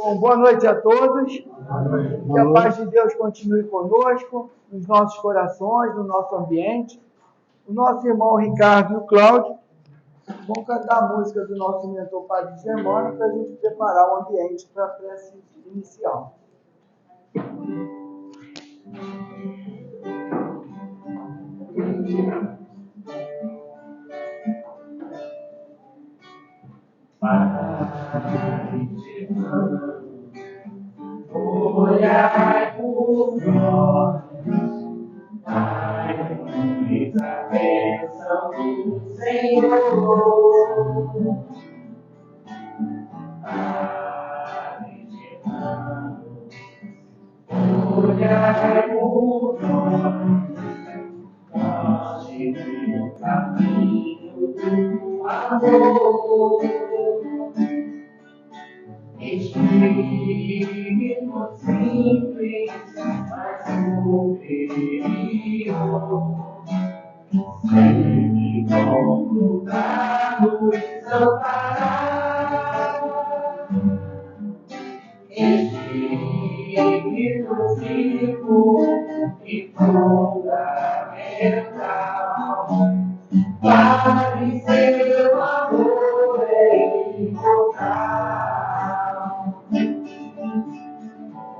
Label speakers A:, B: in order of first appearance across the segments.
A: Bom, boa noite a todos. Que a paz de Deus continue conosco, nos nossos corações, no nosso ambiente. O nosso irmão Ricardo e o Cláudio vão cantar a música do nosso mentor Padre Germano para a gente preparar o ambiente para a prece inicial.
B: Olhai por nós, Pai, a bênção do Senhor. Pai de irmãos, olhai por nós seguimos o caminho do amor. Espírito simples, mas superior, sempre pronto para nos amparar. Espírito vivo e fundamental, Pai, seu amor é imortal.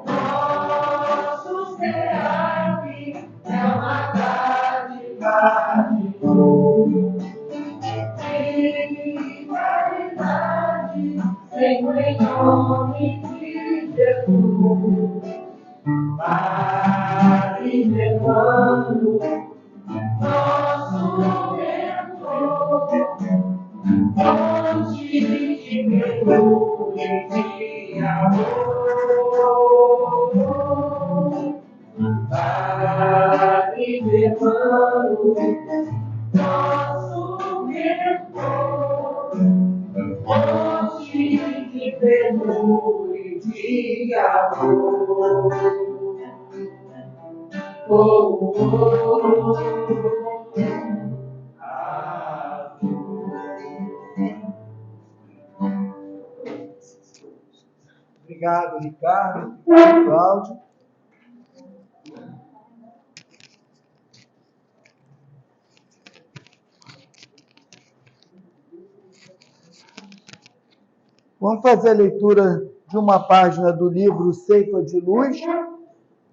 B: Nosso SEAP é uma dádiva de Deus, de qualidade, sempre em nome de Jesus. Padre Germano, nosso mentor, fonte de mergulho de amor. Padre Germano, nosso mentor, fonte de mergulho de amor. Oh, oh, oh.
A: Obrigado, Ricardo. Obrigado, Cláudio. Vamos fazer a leitura de uma página do livro Ceifa de Luz,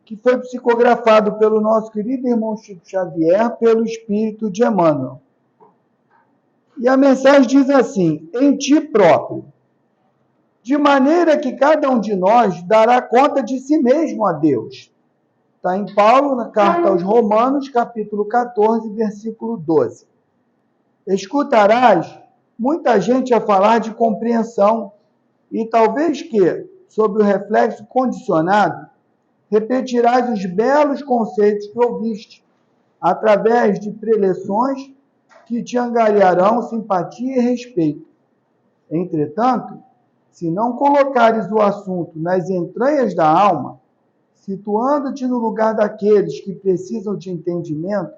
A: que foi psicografado pelo nosso querido irmão Chico Xavier, pelo Espírito de Emmanuel. E a mensagem diz assim: em ti próprio, de maneira que cada um de nós dará conta de si mesmo a Deus. Está em Paulo, na carta aos Romanos, capítulo 14, versículo 12. Escutarás muita gente a falar de compreensão, e talvez que, sob o reflexo condicionado, repetirás os belos conceitos que ouviste, através de preleções que te angariarão simpatia e respeito. Entretanto, se não colocares o assunto nas entranhas da alma, situando-te no lugar daqueles que precisam de entendimento,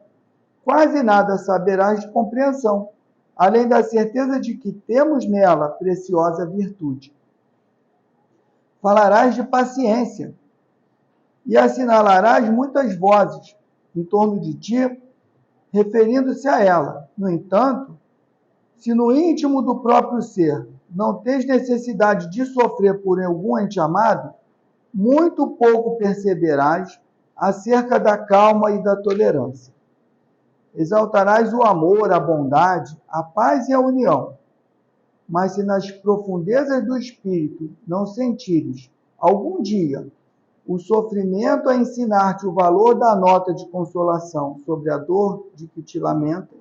A: quase nada saberás de compreensão, além da certeza de que temos nela preciosa virtude. Falarás de paciência e assinalarás muitas vozes em torno de ti, referindo-se a ela. No entanto, se no íntimo do próprio ser não tens necessidade de sofrer por algum ente amado, muito pouco perceberás acerca da calma e da tolerância. Exaltarás o amor, a bondade, a paz e a união. Mas se nas profundezas do espírito não sentires, algum dia, o sofrimento a ensinar-te o valor da nota de consolação sobre a dor de que te lamentas,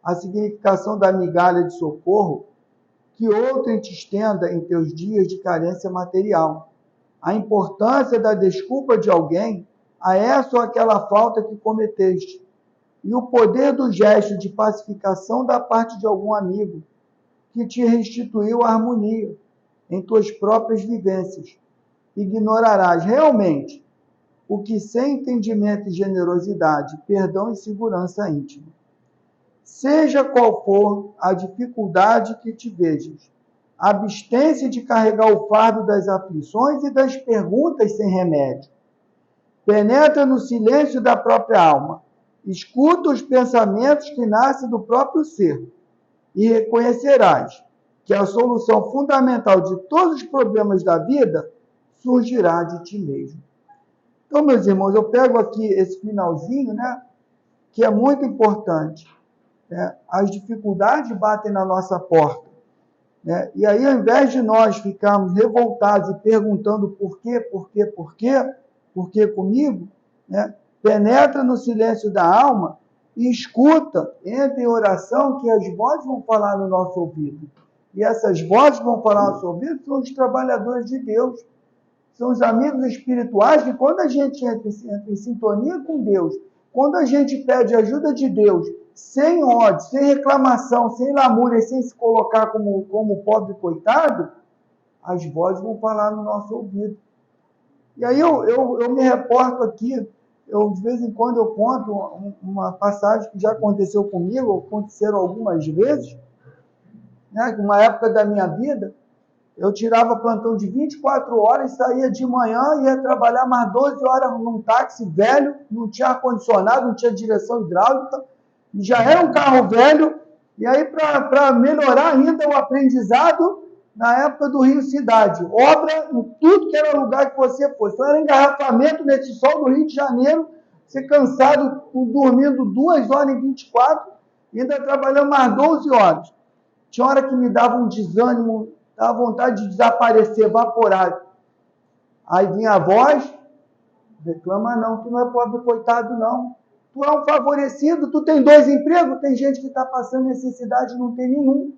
A: a significação da migalha de socorro, que outrem te estenda em teus dias de carência material, a importância da desculpa de alguém a essa ou aquela falta que cometeste, e o poder do gesto de pacificação da parte de algum amigo, que te restituiu a harmonia em tuas próprias vivências. Ignorarás realmente o que sem entendimento e generosidade, perdão e segurança íntima. Seja qual for a dificuldade que te vejas, Abstém-se de carregar o fardo das aflições e das perguntas sem remédio. Penetra no silêncio da própria alma. Escuta os pensamentos que nascem do próprio ser. E reconhecerás que a solução fundamental de todos os problemas da vida surgirá de ti mesmo. Então, meus irmãos, eu pego aqui esse finalzinho, né, que é muito importante. Né? As dificuldades batem na nossa porta. Né? E aí, ao invés de nós ficarmos revoltados e perguntando por que comigo, né? Penetra no silêncio da alma e escuta, entra em oração, que as vozes vão falar no nosso ouvido. E essas vozes vão falar no nosso ouvido são os trabalhadores de Deus. São os amigos espirituais que, quando a gente entra em sintonia com Deus, quando a gente pede ajuda de Deus, sem ódio, sem reclamação, sem lamúria, sem se colocar como pobre coitado, as vozes vão falar no nosso ouvido. E aí eu me reporto aqui, de vez em quando eu conto uma passagem que já aconteceu comigo, aconteceram algumas vezes, né? Uma época da minha vida, eu tirava plantão de 24 horas, saía de manhã, ia trabalhar mais 12 horas num táxi velho, não tinha ar-condicionado, não tinha direção hidráulica, já era um carro velho, e aí para melhorar ainda o aprendizado, na época do Rio Cidade, obra em tudo que era lugar que você fosse. Então era engarrafamento nesse sol do Rio de Janeiro, você cansado, dormindo 2 horas e 24, e ainda trabalhando mais 12 horas. Tinha hora que me dava um desânimo, dava vontade de desaparecer, evaporar. Aí vinha a voz, reclama não, tu não é pobre coitado não. Tu é um favorecido, tu tem 2 empregos, tem gente que está passando necessidade e não tem nenhum.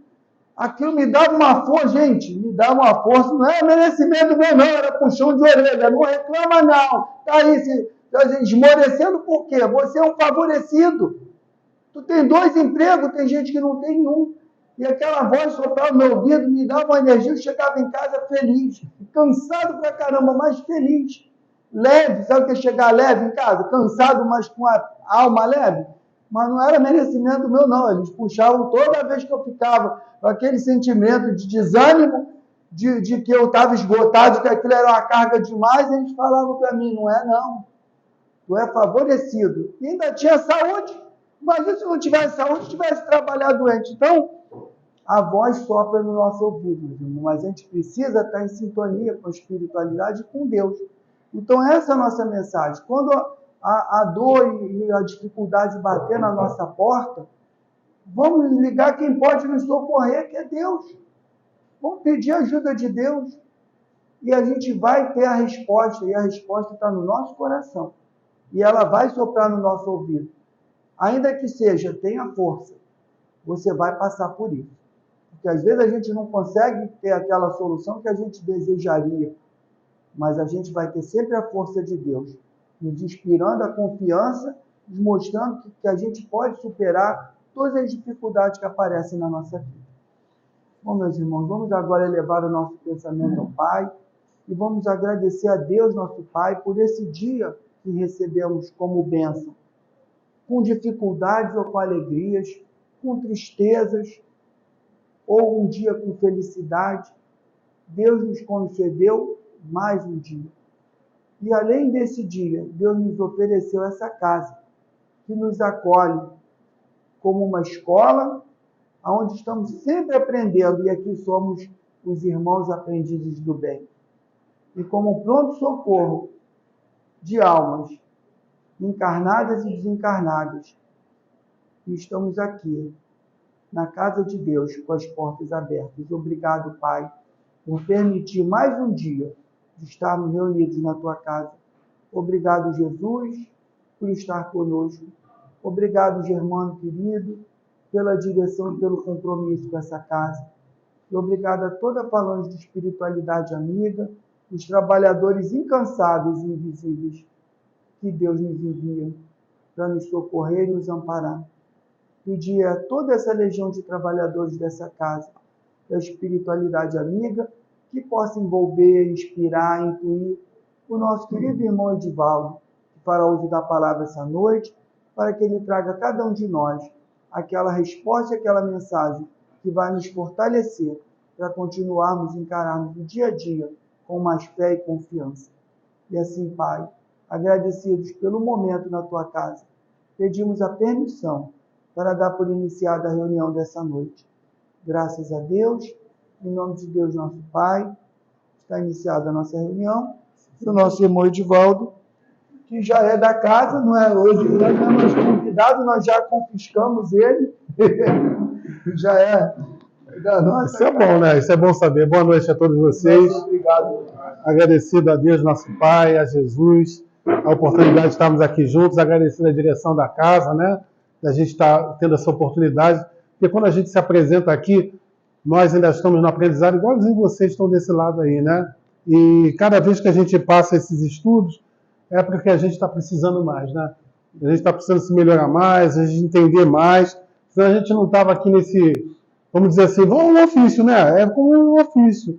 A: Aquilo me dava uma força, gente, me dava uma força, não é merecimento meu não, era puxão de orelha, não reclama não. Tá aí, esmorecendo por quê? Você é um favorecido. Tu tem 2 empregos, tem gente que não tem nenhum. E aquela voz soprava no meu ouvido, me dava uma energia, eu chegava em casa feliz, cansado pra caramba, mas feliz. Leve, sabe o que é chegar leve em casa? Cansado, mas com a alma leve? Mas não era merecimento meu, não. Eles puxavam toda vez que eu ficava com aquele sentimento de desânimo, de que eu estava esgotado, que aquilo era uma carga demais, eles falavam para mim, não é não. Tu é favorecido. E ainda tinha saúde. Mas se não tivesse saúde, tivesse trabalhado doente. Então, a voz sopra no nosso ouvido, mas a gente precisa estar em sintonia com a espiritualidade e com Deus. Então, essa é a nossa mensagem. Quando a dor e a dificuldade bater na nossa porta, vamos ligar quem pode nos socorrer, que é Deus. Vamos pedir ajuda de Deus. E a gente vai ter a resposta, e a resposta está no nosso coração. E ela vai soprar no nosso ouvido. Ainda que seja, tenha força, você vai passar por isso. Porque às vezes a gente não consegue ter aquela solução que a gente desejaria, mas a gente vai ter sempre a força de Deus, nos inspirando a confiança, nos mostrando que a gente pode superar todas as dificuldades que aparecem na nossa vida. Bom, meus irmãos, vamos agora elevar o nosso pensamento ao Pai e vamos agradecer a Deus, nosso Pai, por esse dia que recebemos como bênção, com dificuldades ou com alegrias, com tristezas, ou um dia com felicidade. Deus nos concedeu mais um dia. E além desse dia, Deus nos ofereceu essa casa, que nos acolhe como uma escola, onde estamos sempre aprendendo, e aqui somos os irmãos aprendizes do bem. E como pronto-socorro de almas encarnadas e desencarnadas, e estamos aqui, na casa de Deus, com as portas abertas. Obrigado, Pai, por permitir mais um dia de estarmos reunidos na Tua casa. Obrigado, Jesus, por estar conosco. Obrigado, Germano querido, pela direção e pelo compromisso com essa casa. E obrigado a toda a falange de espiritualidade amiga, os trabalhadores incansáveis e invisíveis que Deus nos envia para nos socorrer e nos amparar. Pedir a toda essa legião de trabalhadores dessa casa, da espiritualidade amiga, que possa envolver, inspirar, intuir o nosso querido irmão Edivaldo, que fará uso da palavra essa noite, para que ele traga a cada um de nós aquela resposta, aquela mensagem que vai nos fortalecer para continuarmos encararmos o dia a dia com mais fé e confiança. E assim, Pai, agradecidos pelo momento na Tua casa, pedimos a permissão para dar por iniciada a reunião dessa noite. Graças a Deus, em nome de Deus nosso Pai, está iniciada a nossa reunião. E o nosso irmão Edivaldo, que já é da casa, não é hoje, não é mais convidado, nós já confiscamos ele, já é da nossa.
C: Isso é bom, né? Isso é bom saber. Boa noite a todos vocês.
A: Muito obrigado.
C: Agradecido a Deus, nosso Pai, a Jesus, a oportunidade de estarmos aqui juntos, agradecido à direção da casa, né? Da gente estar tendo essa oportunidade, porque quando a gente se apresenta aqui, nós ainda estamos no aprendizado, igualzinho vocês estão desse lado aí, né? E cada vez que a gente passa esses estudos, é porque a gente está precisando mais, né? A gente está precisando se melhorar mais, a gente entender mais, senão a gente não estava aqui nesse, vamos dizer assim, um ofício, né? É como um ofício.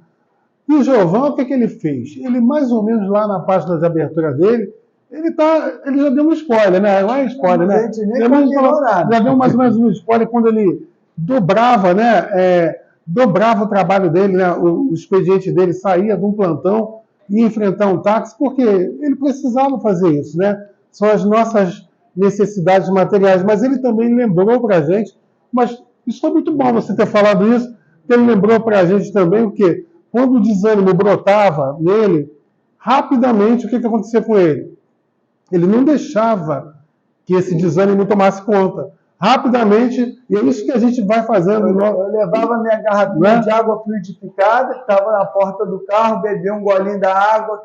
C: E o Giovanni, o que ele fez? Ele, mais ou menos lá na página de abertura dele, ele já deu um spoiler, né? Não é spoiler, né? Já deu mais ou menos um spoiler quando ele dobrava, né? Dobrava o trabalho dele, né? O expediente dele saía de um plantão e enfrentar um táxi, porque ele precisava fazer isso, né? São as nossas necessidades materiais, mas ele também lembrou para a gente, mas isso foi muito bom você ter falado isso, porque ele lembrou para a gente também o quê? Quando o desânimo brotava nele, rapidamente o que acontecia com ele? Ele não deixava que esse desânimo tomasse conta. Rapidamente, e é isso que a gente vai fazendo.
A: Eu levava minha garrafinha de água fluidificada, que estava na porta do carro, bebia um golinho da água,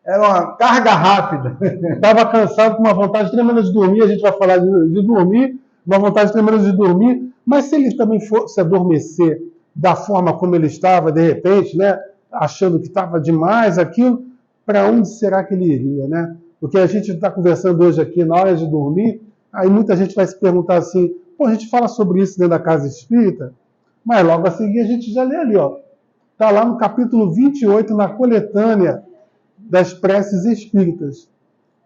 A: era uma carga rápida.
C: Estava cansado, com uma vontade tremenda de dormir, a gente vai falar de dormir, uma vontade tremenda de dormir, mas se ele também fosse adormecer da forma como ele estava, de repente, né, achando que estava demais aquilo, para onde será que ele iria, né? Porque a gente está conversando hoje aqui, na hora de dormir, aí muita gente vai se perguntar assim, pô, a gente fala sobre isso dentro da Casa Espírita, mas logo a seguir a gente já lê ali, ó. Está lá no capítulo 28, na coletânea das preces espíritas.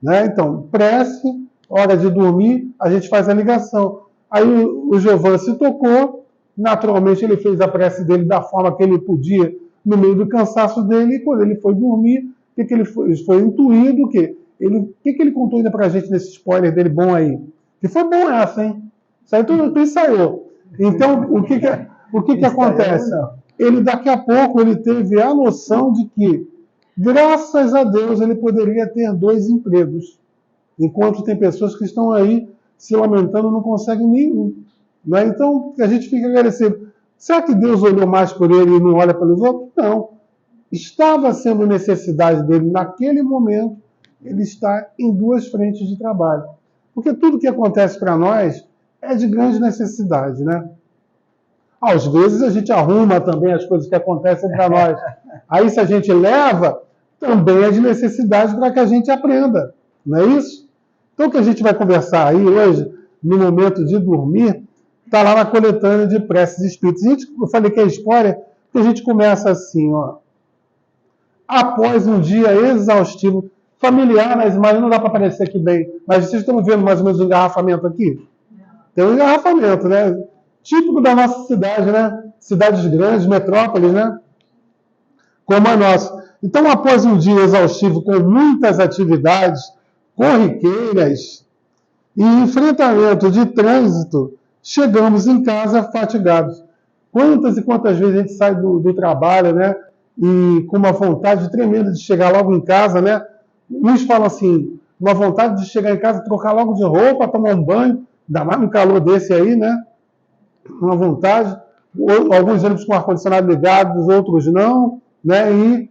C: Né? Então, prece, hora de dormir, a gente faz a ligação. Aí o Giovanni se tocou, naturalmente ele fez a prece dele da forma que ele podia, no meio do cansaço dele, e quando ele foi dormir, o que ele foi intuído, o que ele contou ainda pra gente nesse spoiler dele bom aí? Que foi bom essa, hein? Isso aí tudo ensaiou. Então, o que acontece? Ele, daqui a pouco, ele teve a noção de que, graças a Deus, ele poderia ter 2 empregos. Enquanto tem pessoas que estão aí se lamentando, não conseguem nenhum. Né? Então, a gente fica agradecido. Será que Deus olhou mais por ele e não olha pelos outros? Não. Estava sendo necessidade dele naquele momento, ele está em 2 frentes de trabalho. Porque tudo que acontece para nós é de grande necessidade, né? Às vezes a gente arruma também as coisas que acontecem para nós. Aí se a gente leva, também é de necessidade para que a gente aprenda. Não é isso? Então o que a gente vai conversar aí hoje, no momento de dormir, está lá na coletânea de preces espíritas. Eu falei que é spoiler, porque a gente começa assim, ó. Após um dia exaustivo, familiar, nas imagens não dá para aparecer aqui bem, mas vocês estão vendo mais ou menos o engarrafamento aqui? Tem um engarrafamento, né? Típico da nossa cidade, né? Cidades grandes, metrópoles, né? Como a nossa. Então, após um dia exaustivo com muitas atividades corriqueiras e enfrentamento de trânsito, chegamos em casa fatigados. Quantas e quantas vezes a gente sai do trabalho, né? E com uma vontade tremenda de chegar logo em casa, né? Uns falam assim, uma vontade de chegar em casa, trocar logo de roupa, tomar um banho, ainda mais num calor desse aí, né? Uma vontade. Alguns ônibus com ar-condicionado ligado, os outros não, né? E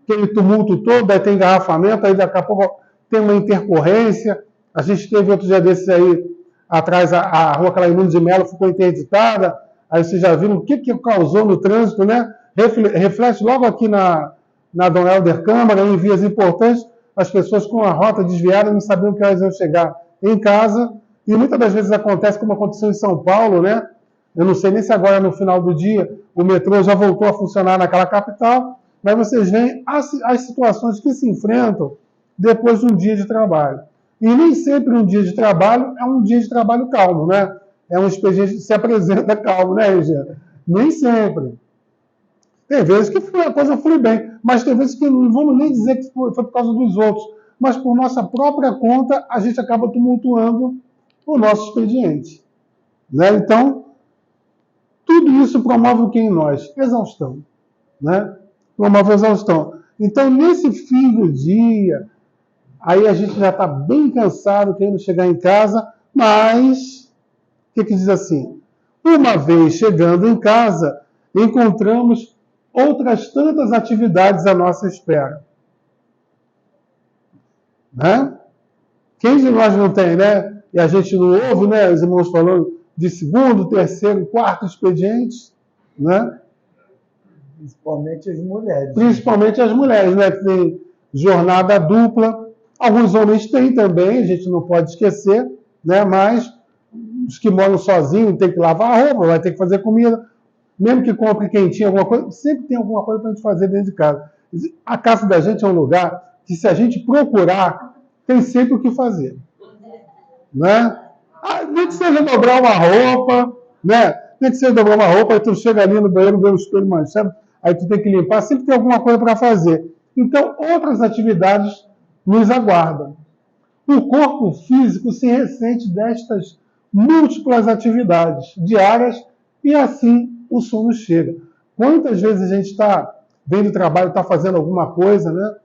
C: aquele tumulto todo, aí tem engarrafamento, aí daqui a pouco tem uma intercorrência. A gente teve outro dia desses aí, atrás, a rua Claimundo de Melo ficou interditada, aí vocês já viram o que causou no trânsito, né? Reflete logo aqui na Dom Helder Câmara, em vias importantes, as pessoas com a rota desviada não sabiam que elas iam chegar em casa, e muitas das vezes acontece como aconteceu em São Paulo, né? Eu não sei nem se agora, no final do dia, o metrô já voltou a funcionar naquela capital, mas vocês veem as situações que se enfrentam depois de um dia de trabalho. E nem sempre um dia de trabalho é um dia de trabalho calmo, né? É um expediente que se apresenta calmo, né, Regina? Nem sempre. Tem vezes que a coisa flui bem, mas tem vezes que não vamos nem dizer que foi por causa dos outros, mas por nossa própria conta a gente acaba tumultuando o nosso expediente. Né? Então, tudo isso promove o que em nós? Exaustão. Né? Promove exaustão. Então, nesse fim do dia, aí a gente já está bem cansado, querendo chegar em casa, mas, o que diz assim? Uma vez chegando em casa, encontramos outras tantas atividades à nossa espera. Né? Quem de nós não tem, né? E a gente não ouve, né? Os irmãos falando de segundo, terceiro, quarto expedientes, né?
A: Principalmente as mulheres.
C: Principalmente as mulheres, né? Que tem jornada dupla. Alguns homens têm também, a gente não pode esquecer, né? Mas os que moram sozinhos tem que lavar a roupa, vai ter que fazer comida. Mesmo que compre quentinho, alguma coisa, sempre tem alguma coisa para a gente fazer dentro de casa. A casa da gente é um lugar que, se a gente procurar, tem sempre o que fazer. Né? Nem que seja dobrar uma roupa, né? Nem que seja dobrar uma roupa, aí tu chega ali no banheiro, vê o espelho manchado, aí tu tem que limpar, sempre tem alguma coisa para fazer. Então, outras atividades nos aguardam. O corpo físico se ressente destas múltiplas atividades diárias e assim o sono chega. Quantas vezes a gente está vendo o trabalho, está fazendo alguma coisa, né?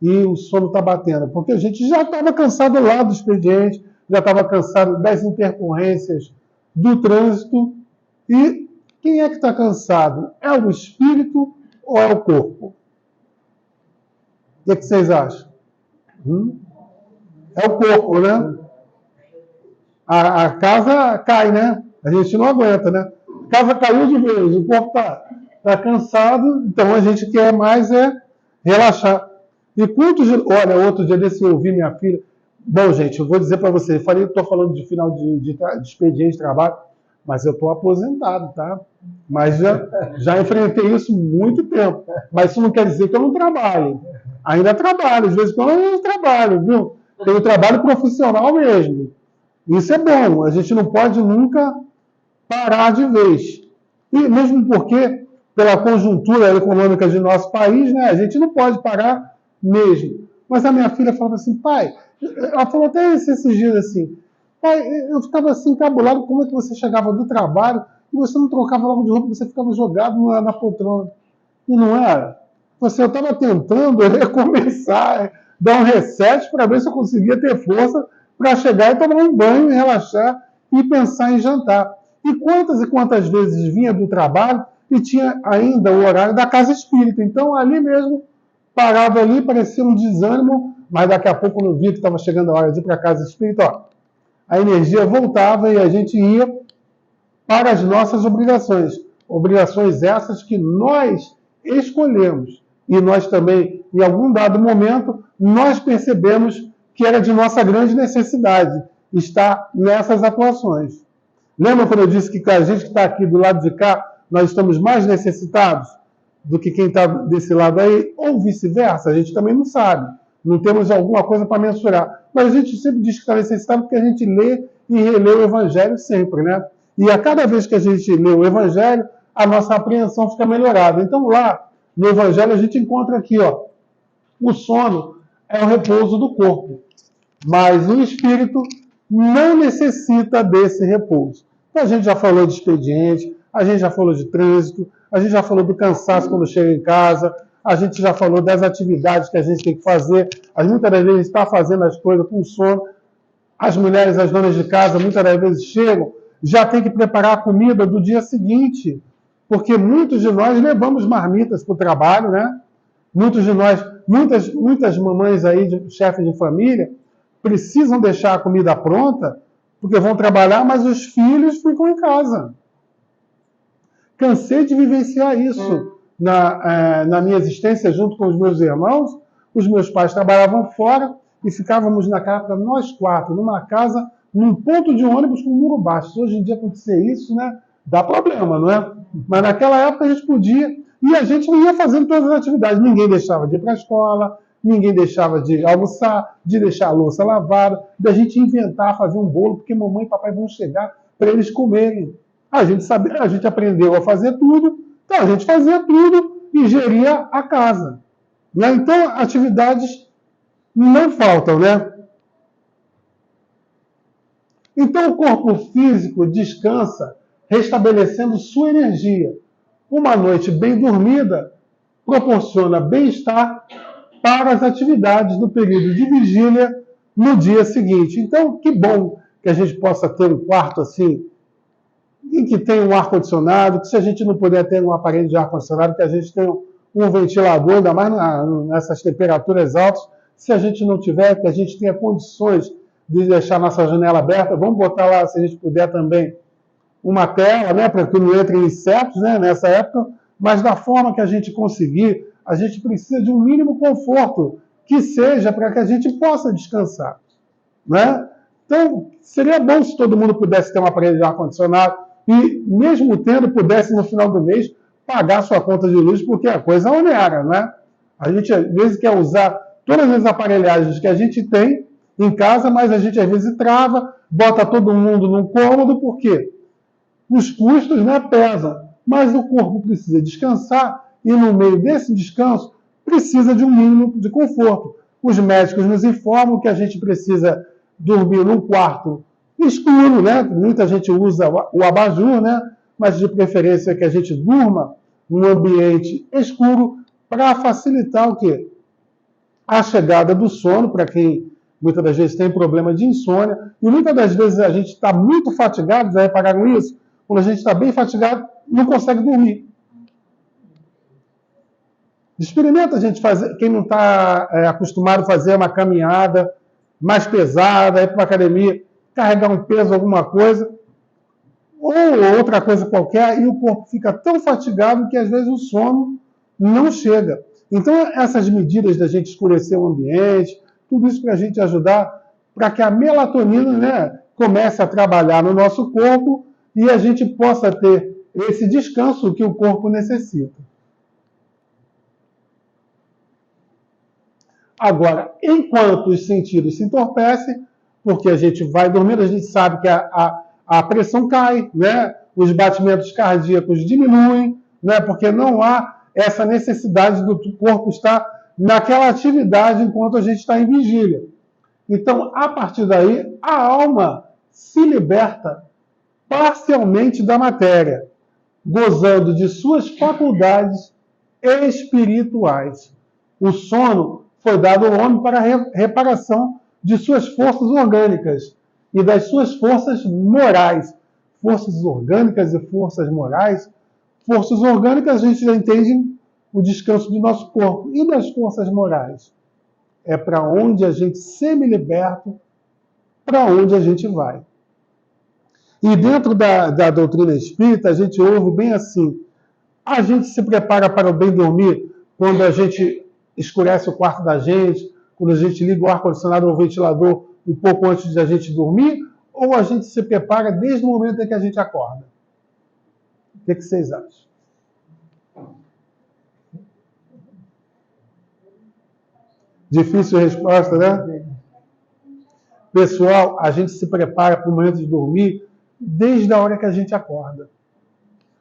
C: E o sono está batendo? Porque a gente já estava cansado lá do expediente, já estava cansado das intercorrências do trânsito. E quem é que está cansado? É o espírito ou é o corpo? O que vocês acham? É o corpo, né? A casa cai, né? A gente não aguenta, né? A casa caiu de vez, o corpo tá cansado, então a gente quer mais relaxar. E olha, outro dia desse eu ouvi minha filha. Bom, gente, eu vou dizer para vocês, estou falando de final de expediente de trabalho, mas eu estou aposentado, tá? Mas já enfrentei isso muito tempo. Mas isso não quer dizer que eu não trabalho. Ainda trabalho, às vezes eu trabalho, viu? Tenho trabalho profissional mesmo. Isso é bom, a gente não pode nunca parar de vez. E mesmo porque, pela conjuntura econômica de nosso país, né, a gente não pode parar mesmo. Mas a minha filha falava assim, pai, ela falou até esses dias assim, pai, eu ficava assim encabulado, como é que você chegava do trabalho e você não trocava logo de roupa, você ficava jogado na poltrona. E não era. Eu estava tentando recomeçar, dar um reset para ver se eu conseguia ter força para chegar e tomar um banho, e relaxar e pensar em jantar. E quantas vezes vinha do trabalho e tinha ainda o horário da casa espírita. Então, ali mesmo, parava ali, parecia um desânimo, mas daqui a pouco, quando via que estava chegando a hora de ir para a casa espírita, ó, a energia voltava e a gente ia para as nossas obrigações. Obrigações essas que nós escolhemos. E nós também, em algum dado momento, nós percebemos que era de nossa grande necessidade estar nessas atuações. Lembra quando eu disse que a gente que está aqui do lado de cá, nós estamos mais necessitados do que quem está desse lado aí? Ou vice-versa? A gente também não sabe. Não temos alguma coisa para mensurar. Mas a gente sempre diz que está necessitado porque a gente lê e relê o Evangelho sempre, né? E a cada vez que a gente lê o Evangelho, a nossa apreensão fica melhorada. Então lá, no Evangelho, a gente encontra aqui, ó, o sono é o repouso do corpo, mas o espírito não necessita desse repouso. Então, a gente já falou de expediente, a gente já falou de trânsito, a gente já falou do cansaço quando chega em casa, a gente já falou das atividades que a gente tem que fazer, muitas das vezes está fazendo as coisas com sono, as mulheres, as donas de casa, muitas das vezes chegam, já tem que preparar a comida do dia seguinte, porque muitos de nós levamos marmitas para o trabalho, né? Muitos de nós, muitas mamães aí, chefes de família, precisam deixar a comida pronta, porque vão trabalhar, mas os filhos ficam em casa. Cansei de vivenciar isso na minha existência junto com os meus irmãos. Os meus pais trabalhavam fora e ficávamos na casa, nós quatro, numa casa, num ponto de ônibus com um muro baixo. Hoje em dia acontecer isso, né? Dá problema, não é? Mas naquela época a gente podia, e a gente ia fazendo todas as atividades. Ninguém deixava de ir para a escola, ninguém deixava de almoçar, de deixar a louça lavada, da gente inventar, fazer um bolo, porque mamãe e papai vão chegar para eles comerem. A gente aprendeu a fazer tudo, então a gente fazia tudo e geria a casa. Né? Então, atividades não faltam, né? Então, o corpo físico descansa, restabelecendo sua energia. Uma noite bem dormida proporciona bem-estar para as atividades do período de vigília no dia seguinte. Então, que bom que a gente possa ter um quarto assim, em que tem um ar-condicionado, que se a gente não puder ter um aparelho de ar-condicionado, que a gente tenha um ventilador, ainda mais nessas temperaturas altas, se a gente não tiver, que a gente tenha condições de deixar nossa janela aberta, vamos botar lá, se a gente puder também, uma tela, né, para que não entrem insetos, né, nessa época, mas da forma que a gente conseguir, a gente precisa de um mínimo conforto, que seja para que a gente possa descansar. Né? Então, seria bom se todo mundo pudesse ter um aparelho de ar-condicionado e, mesmo tendo, pudesse, no final do mês, pagar sua conta de luz, porque a coisa onera, né? A gente, às vezes, quer usar todas as aparelhagens que a gente tem em casa, mas a gente, às vezes, trava, bota todo mundo num cômodo, por quê? Os custos, né, pesam, mas o corpo precisa descansar e, no meio desse descanso, precisa de um mínimo de conforto. Os médicos nos informam que a gente precisa dormir num quarto escuro, né? Muita gente usa o abajur, né? Mas de preferência que a gente durma num ambiente escuro para facilitar o quê? A chegada do sono, para quem muitas das vezes tem problema de insônia, e muitas das vezes a gente está muito fatigado, já repararam isso? Quando a gente está bem fatigado, não consegue dormir. Experimenta a gente fazer, quem não está acostumado a fazer uma caminhada mais pesada, ir para uma academia, carregar um peso, alguma coisa, ou outra coisa qualquer, e o corpo fica tão fatigado que às vezes o sono não chega. Então, essas medidas da gente escurecer o ambiente, tudo isso para a gente ajudar, para que a melatonina, né, comece a trabalhar no nosso corpo e a gente possa ter esse descanso que o corpo necessita. Agora, enquanto os sentidos se entorpecem, porque a gente vai dormindo, a gente sabe que a pressão cai, né? Os batimentos cardíacos diminuem, né? Porque não há essa necessidade do corpo estar naquela atividade enquanto a gente está em vigília. Então, a partir daí, a alma se liberta parcialmente da matéria, gozando de suas faculdades espirituais. O sono foi dado ao homem para a reparação de suas forças orgânicas e das suas forças morais. Forças orgânicas e forças morais. Forças orgânicas a gente já entende o descanso do nosso corpo. E das forças morais? É para onde a gente semi-liberto, para onde a gente vai. E dentro da doutrina espírita, a gente ouve bem assim, a gente se prepara para o bem dormir quando a gente escurece o quarto da gente, quando a gente liga o ar-condicionado ou o ventilador um pouco antes de a gente dormir, ou a gente se prepara desde o momento em que a gente acorda? O que vocês acham? Difícil resposta, né? Pessoal, a gente se prepara para o momento de dormir desde a hora que a gente acorda.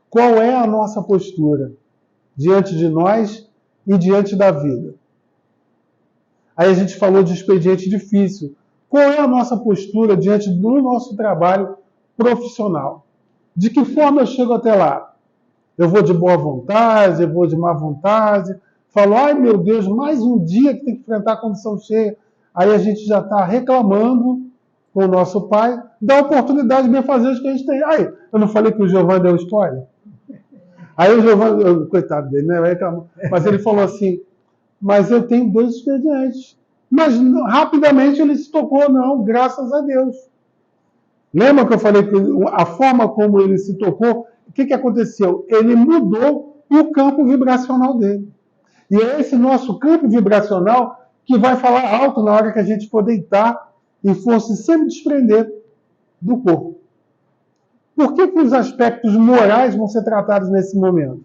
C: Qual é a nossa postura diante de nós e diante da vida? Aí a gente falou de expediente difícil. Qual é a nossa postura diante do nosso trabalho profissional? De que forma eu chego até lá? Eu vou de boa vontade, eu vou de má vontade, falo, ai meu Deus, mais um dia que tem que enfrentar a condição cheia. Aí a gente já está reclamando com o nosso pai da oportunidade de fazer o que a gente tem. Aí, eu não falei que o Giovanni deu spoiler? Aí o Giovanni, coitado dele, né? Mas ele falou assim, mas eu tenho 2 expedientes. Mas rapidamente ele se tocou, não, graças a Deus. Lembra que eu falei que a forma como ele se tocou, o que aconteceu? Ele mudou o campo vibracional dele. E é esse nosso campo vibracional que vai falar alto na hora que a gente for deitar e for se sempre desprender do corpo. Por que os aspectos morais vão ser tratados nesse momento?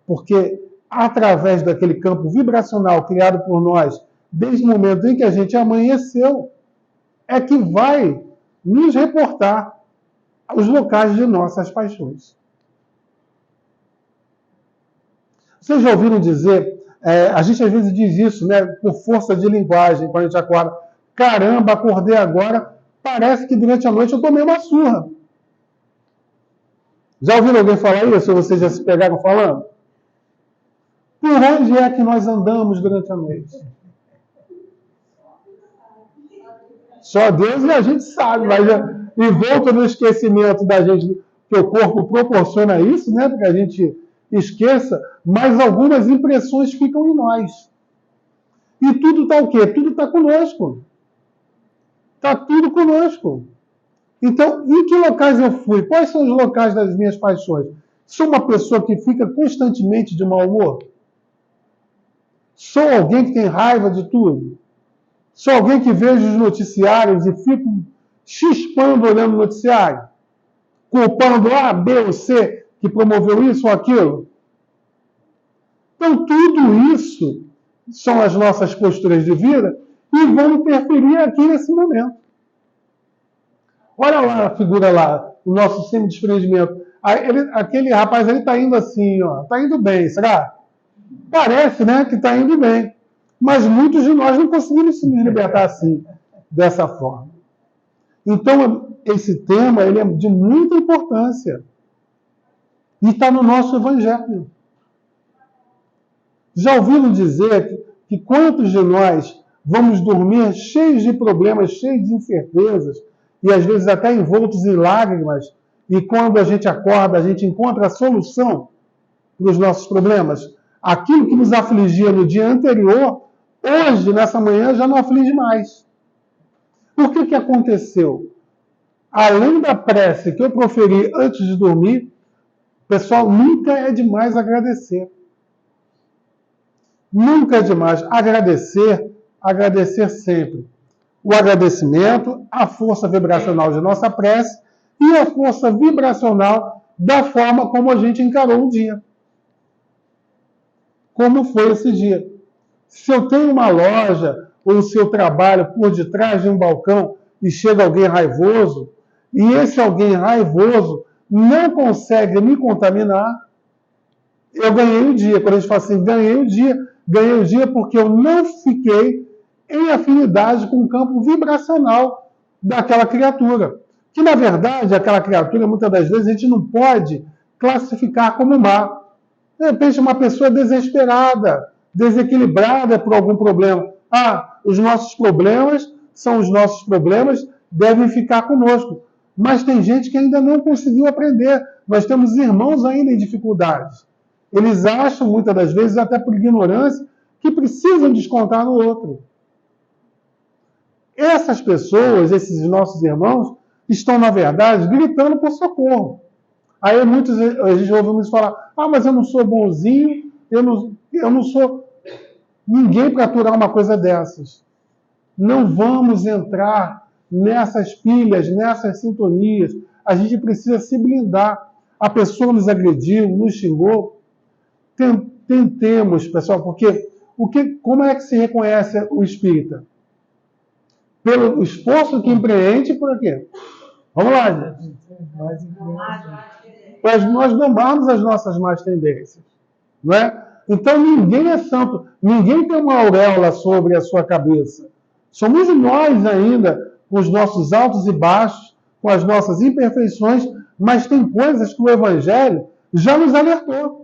C: Porque através daquele campo vibracional criado por nós, desde o momento em que a gente amanheceu, é que vai nos reportar os locais de nossas paixões. Vocês já ouviram dizer, a gente às vezes diz isso, né, por força de linguagem, quando a gente acorda. Caramba, acordei agora, parece que durante a noite eu tomei uma surra. Já ouviram alguém falar isso? Ou vocês já se pegaram falando? Por onde é que nós andamos durante a noite? Só Deus e a gente sabe, mas envolto no esquecimento da gente, que o corpo proporciona isso, né, para que a gente esqueça, mas algumas impressões ficam em nós. E tudo está o quê? Tudo está conosco. Está tudo conosco. Então, em que locais eu fui? Quais são os locais das minhas paixões? Sou uma pessoa que fica constantemente de mau humor? Sou alguém que tem raiva de tudo? Sou alguém que vejo os noticiários e fico chispando olhando o noticiário? Culpando A, B ou C que promoveu isso ou aquilo? Então, tudo isso são as nossas posturas de vida e vão interferir aqui nesse momento. Olha lá a figura lá, o nosso semi-desprendimento. Aquele rapaz, ele está indo assim, ó, está indo bem, será? Parece, né, que está indo bem. Mas muitos de nós não conseguimos se libertar assim, dessa forma. Então, esse tema ele é de muita importância. E está no nosso Evangelho. Já ouviram dizer que quantos de nós vamos dormir cheios de problemas, cheios de incertezas, e às vezes até envoltos em lágrimas, e quando a gente acorda, a gente encontra a solução para os nossos problemas? Aquilo que nos afligia no dia anterior, hoje, nessa manhã, já não aflige mais. Por que aconteceu? Além da prece que eu proferi antes de dormir, pessoal, nunca é demais agradecer. Nunca é demais agradecer sempre. O agradecimento, a força vibracional de nossa prece e a força vibracional da forma como a gente encarou o dia. Como foi esse dia? Se eu tenho uma loja ou se eu trabalho por detrás de um balcão e chega alguém raivoso, e esse alguém raivoso não consegue me contaminar, eu ganhei o dia. Quando a gente fala assim, ganhei o dia porque eu não fiquei em afinidade com o campo vibracional daquela criatura. Que, na verdade, aquela criatura, muitas das vezes, a gente não pode classificar como má. De repente, uma pessoa desesperada, desequilibrada por algum problema. Os nossos problemas são os nossos problemas, devem ficar conosco. Mas tem gente que ainda não conseguiu aprender. Nós temos irmãos ainda em dificuldades. Eles acham, muitas das vezes, até por ignorância, que precisam descontar no outro. Essas pessoas, esses nossos irmãos, estão, na verdade, gritando por socorro. Aí a gente ouve muitos falar, mas eu não sou bonzinho, eu não sou ninguém para aturar uma coisa dessas. Não vamos entrar nessas pilhas, nessas sintonias. A gente precisa se blindar. A pessoa nos agrediu, nos xingou. Tentemos, pessoal, porque como é que se reconhece o espírita? Pelo esforço que empreende por quê? Vamos lá, gente. Para nós domarmos as nossas más tendências. Não é? Então ninguém é santo. Ninguém tem uma auréola sobre a sua cabeça. Somos nós ainda, com os nossos altos e baixos, com as nossas imperfeições, mas tem coisas que o Evangelho já nos alertou.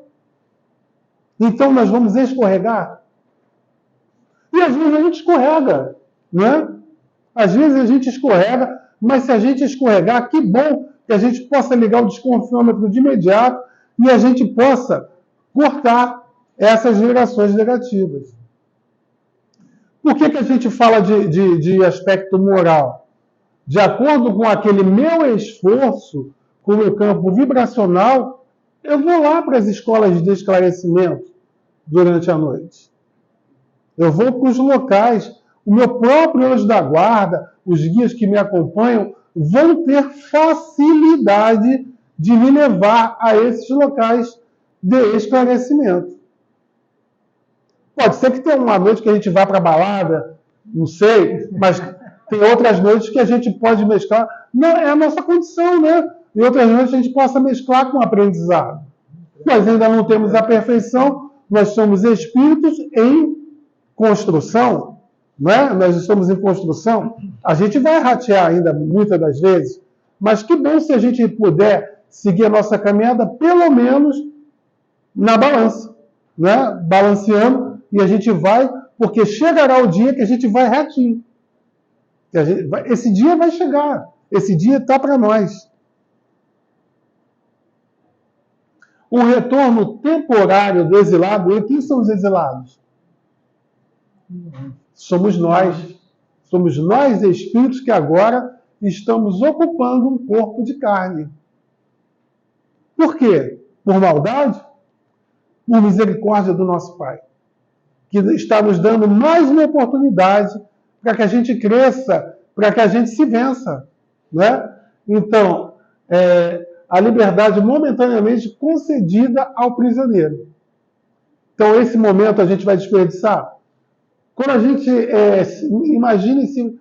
C: Então nós vamos escorregar. E às vezes a gente escorrega, não é? Às vezes a gente escorrega, mas se a gente escorregar, que bom que a gente possa ligar o desconfiômetro de imediato e a gente possa cortar essas vibrações negativas. Por que a gente fala de aspecto moral? De acordo com aquele meu esforço, com o meu campo vibracional, eu vou lá para as escolas de esclarecimento durante a noite. Eu vou para os locais. O meu próprio anjo da guarda, os guias que me acompanham, vão ter facilidade de me levar a esses locais de esclarecimento. Pode ser que tenha uma noite que a gente vá para a balada, não sei, mas tem outras noites que a gente pode mesclar. Não, é a nossa condição, né? E outras noites a gente possa mesclar com o aprendizado. Nós ainda não temos a perfeição, nós somos espíritos em construção, não é? Nós estamos em construção. A gente vai ratear ainda muitas das vezes, mas que bom se a gente puder seguir a nossa caminhada, pelo menos na balança, né? Balanceando, e a gente vai, porque chegará o dia que a gente vai retinho. Esse dia vai chegar, esse dia está para nós. O retorno temporário do exilado, e quem são os exilados? Somos nós. Somos nós, espíritos, que agora estamos ocupando um corpo de carne. Por quê? Por maldade? Por misericórdia do nosso Pai, que está nos dando mais uma oportunidade para que a gente cresça, para que a gente se vença, né? Então, a liberdade momentaneamente concedida ao prisioneiro. Então, esse momento a gente vai desperdiçar. Quando a gente, imagine-se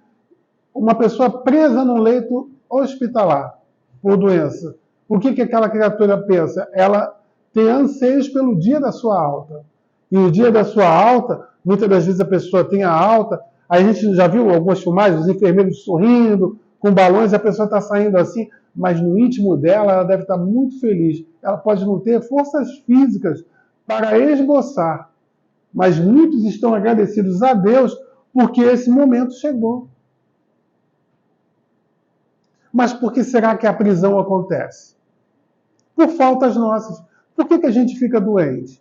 C: uma pessoa presa num leito hospitalar por doença. O que aquela criatura pensa? Ela tem anseios pelo dia da sua alta. E o dia da sua alta, muitas das vezes a pessoa tem a alta, aí a gente já viu algumas filmagens, os enfermeiros sorrindo, com balões, a pessoa está saindo assim, mas no íntimo dela, ela deve estar muito feliz. Ela pode não ter forças físicas para esboçar, mas muitos estão agradecidos a Deus porque esse momento chegou. Mas por que será que a prisão acontece? Por faltas nossas. Por que a gente fica doente?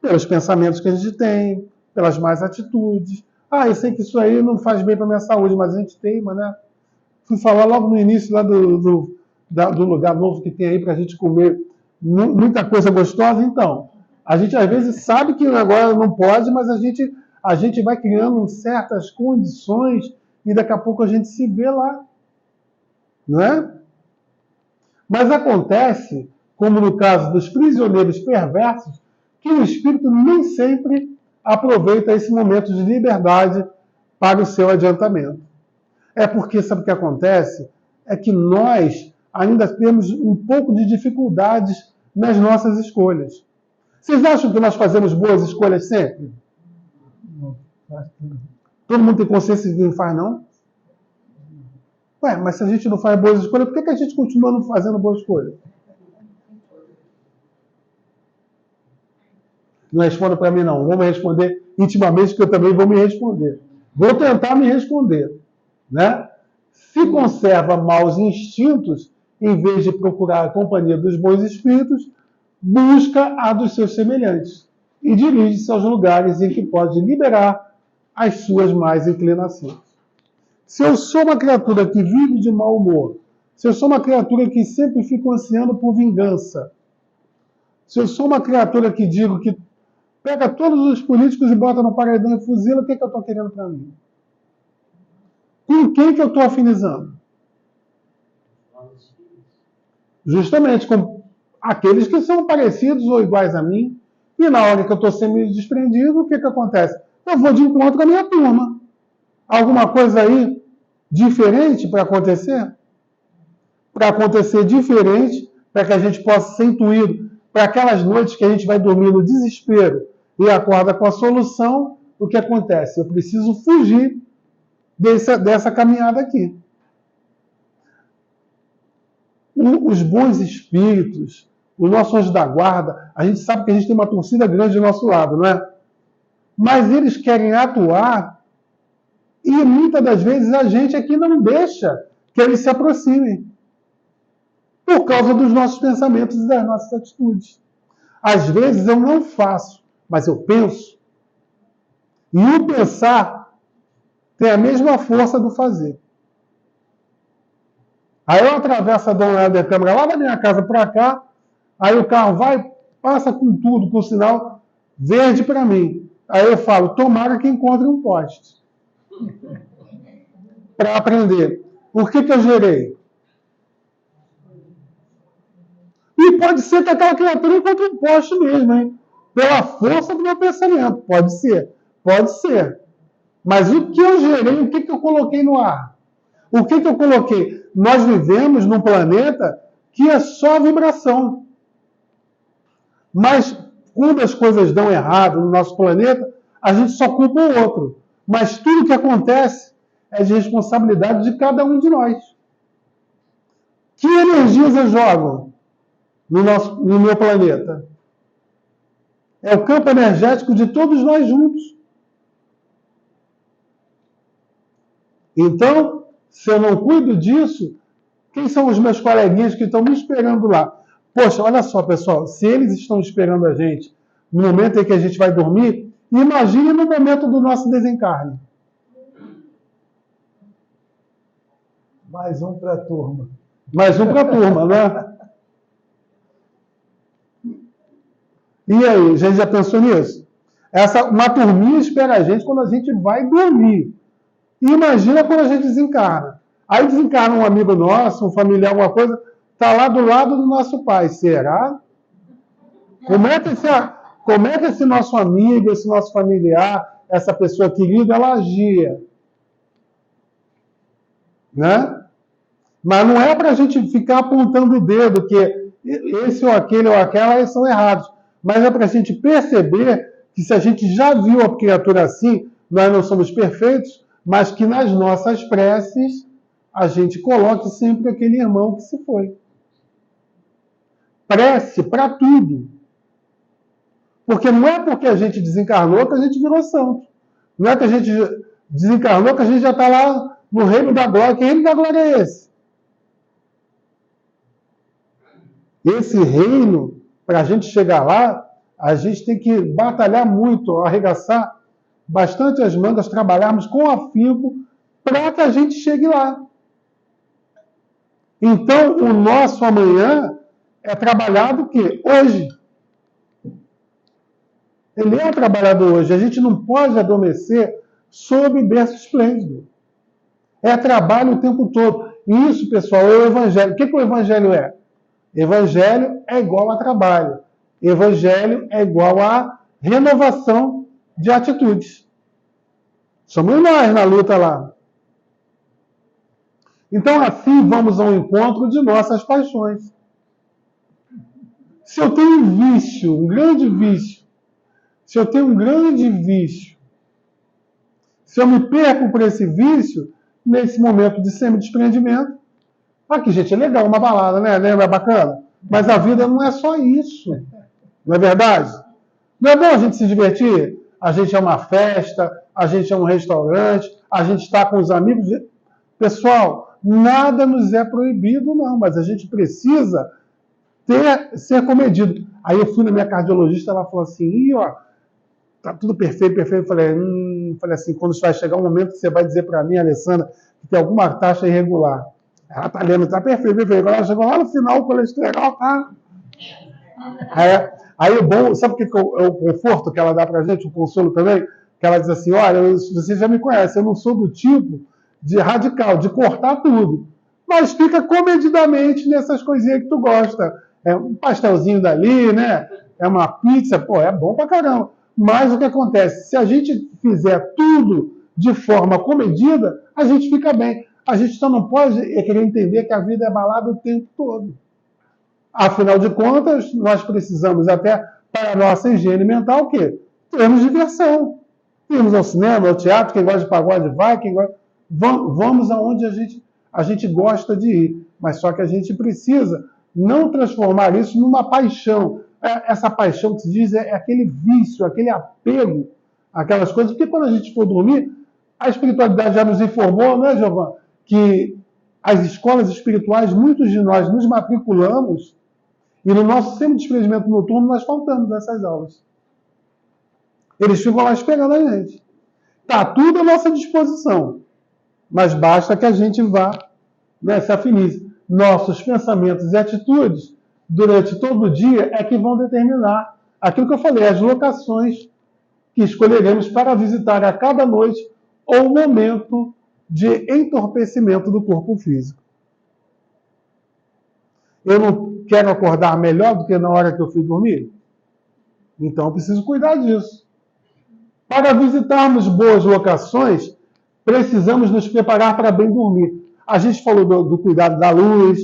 C: Pelos pensamentos que a gente tem, pelas más atitudes. Eu sei que isso aí não faz bem para a minha saúde, mas a gente teima, né? Fui falar logo no início lá do lugar novo que tem aí para a gente comer muita coisa gostosa. Então, a gente às vezes sabe que agora não pode, mas a gente vai criando certas condições e daqui a pouco a gente se vê lá. Não é? Mas acontece, como no caso dos prisioneiros perversos, que o espírito nem sempre aproveita esse momento de liberdade para o seu adiantamento. É porque, sabe o que acontece? É que nós ainda temos um pouco de dificuldades nas nossas escolhas. Vocês acham que nós fazemos boas escolhas sempre? Todo mundo tem consciência de que não faz, não? Mas se a gente não faz boas escolhas, por que a gente continua não fazendo boas escolhas? Não responda para mim, não. Vou me responder intimamente, que eu também vou me responder. Vou tentar me responder. Né? Se conserva maus instintos, em vez de procurar a companhia dos bons espíritos, busca a dos seus semelhantes e dirige-se aos lugares em que pode liberar as suas más inclinações. Se eu sou uma criatura que vive de mau humor, se eu sou uma criatura que sempre fica ansiando por vingança, se eu sou uma criatura que digo que pega todos os políticos e bota no paredão e fuzila, o que eu estou querendo para mim? Com quem que eu estou afinizando? Justamente com aqueles que são parecidos ou iguais a mim. E na hora que eu estou sendo desprendido, o que acontece? Eu vou de encontro com a minha turma. Alguma coisa aí diferente para acontecer? Para acontecer diferente, para que a gente possa ser intuído, para aquelas noites que a gente vai dormir no desespero e acorda com a solução, o que acontece? Eu preciso fugir dessa caminhada aqui. Os bons espíritos, os nossos anjos da guarda, a gente sabe que a gente tem uma torcida grande do nosso lado, não é? Mas eles querem atuar e muitas das vezes a gente aqui não deixa que eles se aproximem por causa dos nossos pensamentos e das nossas atitudes. Às vezes eu não faço, mas eu penso. E o pensar tem a mesma força do fazer. Aí eu atravesso a Dona Helder Câmara lá da minha casa para cá, aí o carro vai, passa com tudo, com sinal verde para mim. Aí eu falo, tomara que encontre um poste. Para aprender. Por que eu gerei? E pode ser que aquela criatura encontre um poste mesmo, hein? Pela força do meu pensamento. Pode ser. Pode ser. Mas o que eu gerei, o que eu coloquei no ar? O que eu coloquei? Nós vivemos num planeta que é só vibração. Mas quando as coisas dão errado no nosso planeta, a gente só culpa o outro. Mas tudo que acontece é de responsabilidade de cada um de nós. Que energias eu jogo no meu planeta? É o campo energético de todos nós juntos. Então, se eu não cuido disso, quem são os meus coleguinhas que estão me esperando lá? Poxa, olha só, pessoal, se eles estão esperando a gente no momento em que a gente vai dormir, imagine no momento do nosso desencarne.
A: Mais um para a turma.
C: Mais um para a turma, né? E aí, a gente já pensou nisso? Uma turminha espera a gente quando a gente vai dormir. E imagina quando a gente desencarna. Aí desencarna um amigo nosso, um familiar, alguma coisa, está lá do lado do nosso pai. Será? Como é que esse nosso amigo, esse nosso familiar, essa pessoa querida, ela agia? Né? Mas não é para a gente ficar apontando o dedo que esse ou aquele ou aquela eles são errados. Mas é para a gente perceber que se a gente já viu a criatura assim, nós não somos perfeitos, mas que nas nossas preces a gente coloque sempre aquele irmão que se foi. Prece para tudo. Porque não é porque a gente desencarnou que a gente virou santo. Não é que a gente desencarnou que a gente já está lá no reino da glória. Que reino da glória é esse? Esse reino, para a gente chegar lá, a gente tem que batalhar muito, arregaçar bastante as mangas, trabalharmos com afinco para que a gente chegue lá. Então, o nosso amanhã é trabalhado o quê? Hoje. Ele é trabalhado hoje. A gente não pode adormecer sob berço esplêndido. É trabalho o tempo todo. E isso, pessoal, é o Evangelho. O que o Evangelho é? Evangelho é igual a trabalho. Evangelho é igual a renovação de atitudes. Somos nós na luta lá. Então, assim, vamos ao encontro de nossas paixões. Se eu tenho um vício, um grande vício, se eu tenho um grande vício, se eu me perco por esse vício, nesse momento de semi-desprendimento, aqui, gente, é legal, uma balada, né? Lembra? É bacana? Mas a vida não é só isso. Não é verdade? Não é bom a gente se divertir? A gente é uma festa, a gente é um restaurante, a gente está com os amigos. Pessoal, nada nos é proibido, não, mas a gente precisa ser comedido. Aí eu fui na minha cardiologista, ela falou assim, ó, tá tudo perfeito, perfeito. Eu falei assim, quando vai chegar um momento que você vai dizer para mim, Alessandra, que tem alguma taxa irregular. Ela tá lendo, tá perfeito, perfeito. Agora ela chegou lá no final, o colesterol tá... Aí o bom, sabe o que é o conforto que ela dá pra gente, o consolo também? Que ela diz assim, olha, você já me conhece, eu não sou do tipo de radical, de cortar tudo. Mas fica comedidamente nessas coisinhas que tu gosta. É um pastelzinho dali, né? É uma pizza, pô, é bom pra caramba. Mas o que acontece? Se a gente fizer tudo de forma comedida, a gente fica bem. A gente só não pode querer entender que a vida é balada o tempo todo. Afinal de contas, nós precisamos até, para a nossa higiene mental, o quê? Termos diversão. Irmos ao cinema, ao teatro, quem gosta de pagode vai, quem gosta... Vamos aonde a gente gosta de ir. Mas só que a gente precisa não transformar isso numa paixão. Essa paixão que se diz é aquele vício, aquele apego, aquelas coisas. Porque quando a gente for dormir, a espiritualidade já nos informou, né, Giovanna, que as escolas espirituais, muitos de nós nos matriculamos e no nosso semi-desprendimento noturno nós faltamos essas aulas. Eles ficam lá esperando a gente. Está tudo à nossa disposição, mas basta que a gente vá, né, se afinize. Nossos pensamentos e atitudes durante todo o dia é que vão determinar aquilo que eu falei, as locações que escolheremos para visitar a cada noite ou momento de entorpecimento do corpo físico. Eu não quero acordar melhor do que na hora que eu fui dormir? Então eu preciso cuidar disso. Para visitarmos boas locações, precisamos nos preparar para bem dormir. A gente falou do cuidado da luz,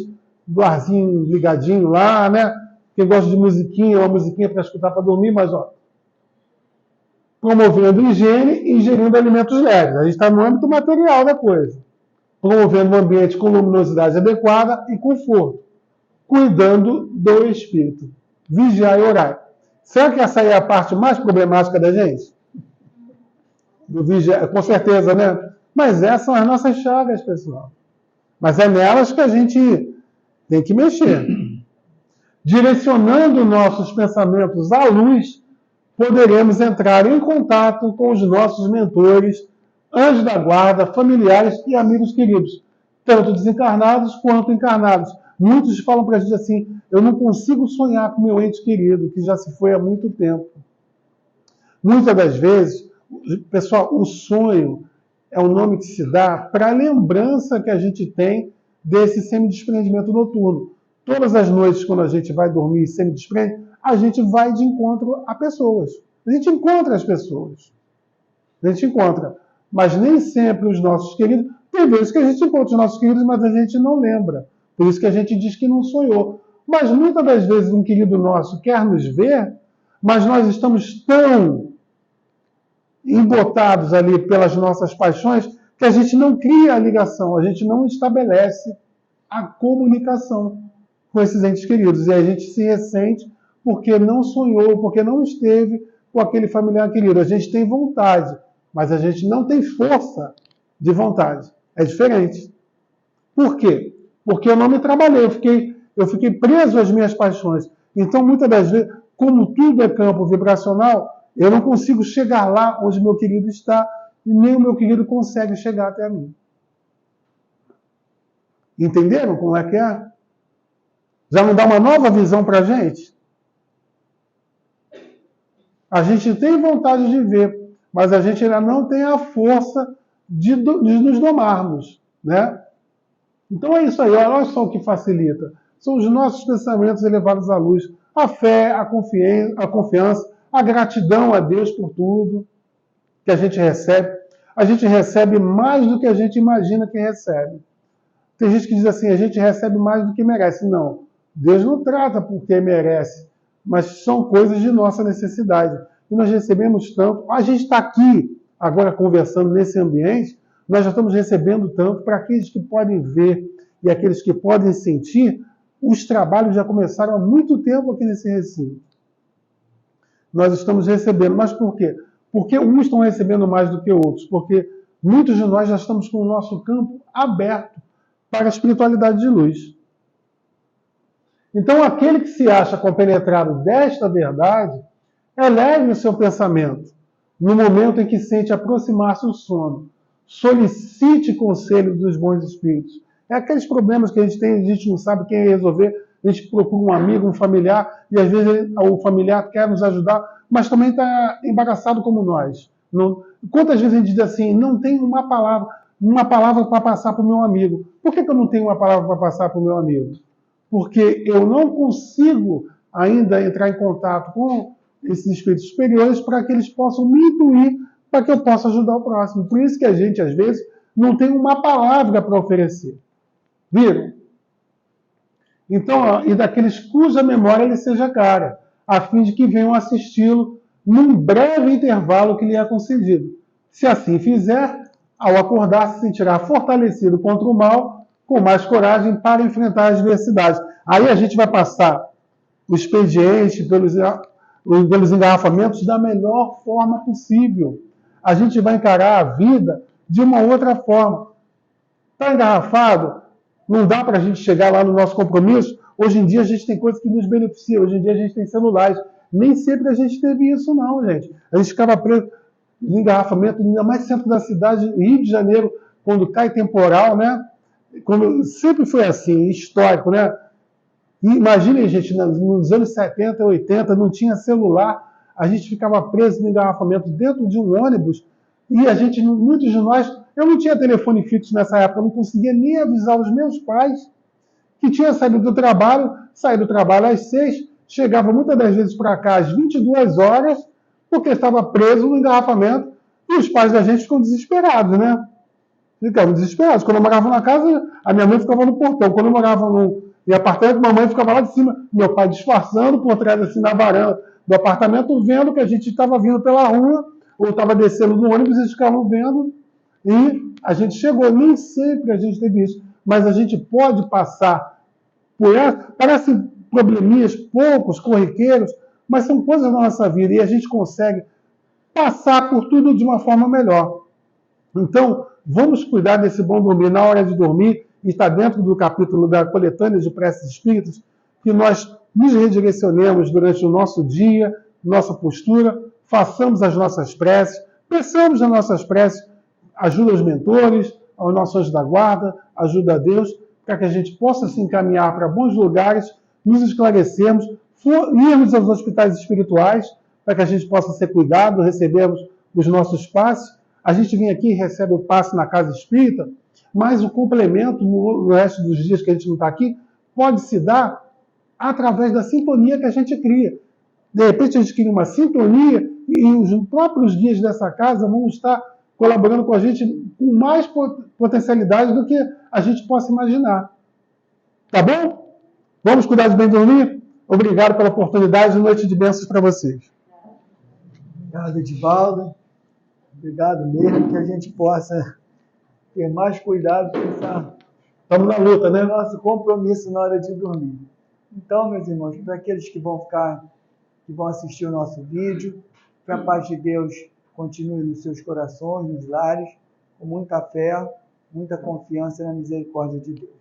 C: do arzinho ligadinho lá, né? Quem gosta de musiquinha, uma musiquinha para escutar para dormir, mas ó, promovendo higiene e ingerindo alimentos leves. A gente está no âmbito material da coisa. Promovendo um ambiente com luminosidade adequada e conforto. Cuidando do espírito. Vigiar e orar. Será que essa é a parte mais problemática da gente? Do vigiar, com certeza, né? Mas essas são as nossas chagas, pessoal. Mas é nelas que a gente tem que mexer. Direcionando nossos pensamentos à luz, poderemos entrar em contato com os nossos mentores, anjos da guarda, familiares e amigos queridos, tanto desencarnados quanto encarnados. Muitos falam para a gente assim, eu não consigo sonhar com meu ente querido, que já se foi há muito tempo. Muitas das vezes, pessoal, o sonho é o nome que se dá para a lembrança que a gente tem desse semidesprendimento noturno. Todas as noites, quando a gente vai dormir e semidesprende, a gente vai de encontro a pessoas. A gente encontra as pessoas. A gente encontra. Mas nem sempre os nossos queridos... Tem vezes que a gente encontra os nossos queridos, mas a gente não lembra. Por isso que a gente diz que não sonhou. Mas muitas das vezes um querido nosso quer nos ver, mas nós estamos tão embotados ali pelas nossas paixões que a gente não cria a ligação, a gente não estabelece a comunicação com esses entes queridos. E a gente se ressente porque não sonhou, porque não esteve com aquele familiar querido. A gente tem vontade, mas a gente não tem força de vontade. É diferente. Por quê? Porque eu não me trabalhei, eu fiquei preso às minhas paixões. Então, muitas das vezes, como tudo é campo vibracional, eu não consigo chegar lá onde meu querido está e nem o meu querido consegue chegar até mim. Entenderam como é que é? Já não dá uma nova visão para a gente? A gente tem vontade de ver, mas a gente ainda não tem a força de nos domarmos, né? Então é isso aí, olha só o que facilita. São os nossos pensamentos elevados à luz. A fé, a confiança, a gratidão a Deus por tudo que a gente recebe. A gente recebe mais do que a gente imagina que recebe. Tem gente que diz assim, a gente recebe mais do que merece. Não, Deus não trata porque merece, mas são coisas de nossa necessidade. E nós recebemos tanto. A gente está aqui agora conversando nesse ambiente, nós já estamos recebendo tanto. Para aqueles que podem ver e aqueles que podem sentir, os trabalhos já começaram há muito tempo aqui nesse recinto. Nós estamos recebendo. Mas por quê? Porque uns estão recebendo mais do que outros. Porque muitos de nós já estamos com o nosso campo aberto para a espiritualidade de luz. Então, aquele que se acha compenetrado desta verdade, eleve o seu pensamento no momento em que sente aproximar-se o sono. Solicite conselhos dos bons espíritos. É aqueles problemas que a gente não sabe quem resolver, a gente procura um amigo, um familiar, e às vezes o familiar quer nos ajudar, mas também está embaraçado como nós. Quantas vezes a gente diz assim, não tem uma palavra para passar para o meu amigo. Por que eu não tenho uma palavra para passar para o meu amigo? Porque eu não consigo ainda entrar em contato com esses espíritos superiores para que eles possam me intuir, para que eu possa ajudar o próximo. Por isso que a gente, às vezes, não tem uma palavra para oferecer. Viram? Então, e daqueles cuja memória lhe seja cara, a fim de que venham assisti-lo num breve intervalo que lhe é concedido. Se assim fizer, ao acordar, se sentirá fortalecido contra o mal, com mais coragem para enfrentar as adversidades. Aí a gente vai passar o expediente pelos engarrafamentos da melhor forma possível. A gente vai encarar a vida de uma outra forma. Está engarrafado? Não dá para a gente chegar lá no nosso compromisso? Hoje em dia a gente tem coisas que nos beneficiam. Hoje em dia a gente tem celulares. Nem sempre a gente teve isso, não, gente. A gente ficava preso no engarrafamento, ainda mais centro da cidade, Rio de Janeiro, quando cai temporal, né? Sempre foi assim, histórico, né? E imaginem, gente, nos anos 70, 80, não tinha celular, a gente ficava preso no engarrafamento dentro de um ônibus, e a gente, muitos de nós, eu não tinha telefone fixo nessa época, eu não conseguia nem avisar os meus pais que tinha saído do trabalho às 6, chegava muitas das vezes para cá às 22 horas, porque estava preso no engarrafamento, e os pais da gente ficam desesperados, né? Ficavam desesperados. Quando eu morava na casa, a minha mãe ficava no portão. Quando eu morava E apartamento, mamãe ficava lá de cima, meu pai disfarçando por trás, assim, na varanda do apartamento, vendo que a gente estava vindo pela rua, ou estava descendo do ônibus, eles ficavam vendo, e a gente chegou. Nem sempre a gente teve isso, mas a gente pode passar por essa. Parecem probleminhas poucos, corriqueiros, mas são coisas da nossa vida, e a gente consegue passar por tudo de uma forma melhor. Então, vamos cuidar desse bom dormir na hora de dormir, e está dentro do capítulo da coletânea de preces espíritas, que nós nos redirecionemos durante o nosso dia, nossa postura, façamos as nossas preces, peçamos nas nossas preces ajuda aos mentores, aos nossos anjos da guarda, ajuda a Deus, para que a gente possa se encaminhar para bons lugares, nos esclarecermos, irmos aos hospitais espirituais, para que a gente possa ser cuidado, recebermos os nossos passes. A gente vem aqui e recebe o passe na casa espírita, mas o complemento no resto dos dias que a gente não está aqui pode se dar através da sintonia que a gente cria. De repente a gente cria uma sintonia e os próprios guias dessa casa vão estar colaborando com a gente com mais potencialidade do que a gente possa imaginar. Tá bom? Vamos cuidar de bem dormir? Obrigado pela oportunidade. Noite de bênçãos para vocês.
A: Obrigado, Edivaldo. Obrigado mesmo, que a gente possa ter mais cuidado com
C: Estamos na luta, né?
A: nosso compromisso na hora de dormir. Então, meus irmãos, para aqueles que vão assistir o nosso vídeo, que a paz de Deus continue nos seus corações, nos lares, com muita fé, muita confiança na misericórdia de Deus.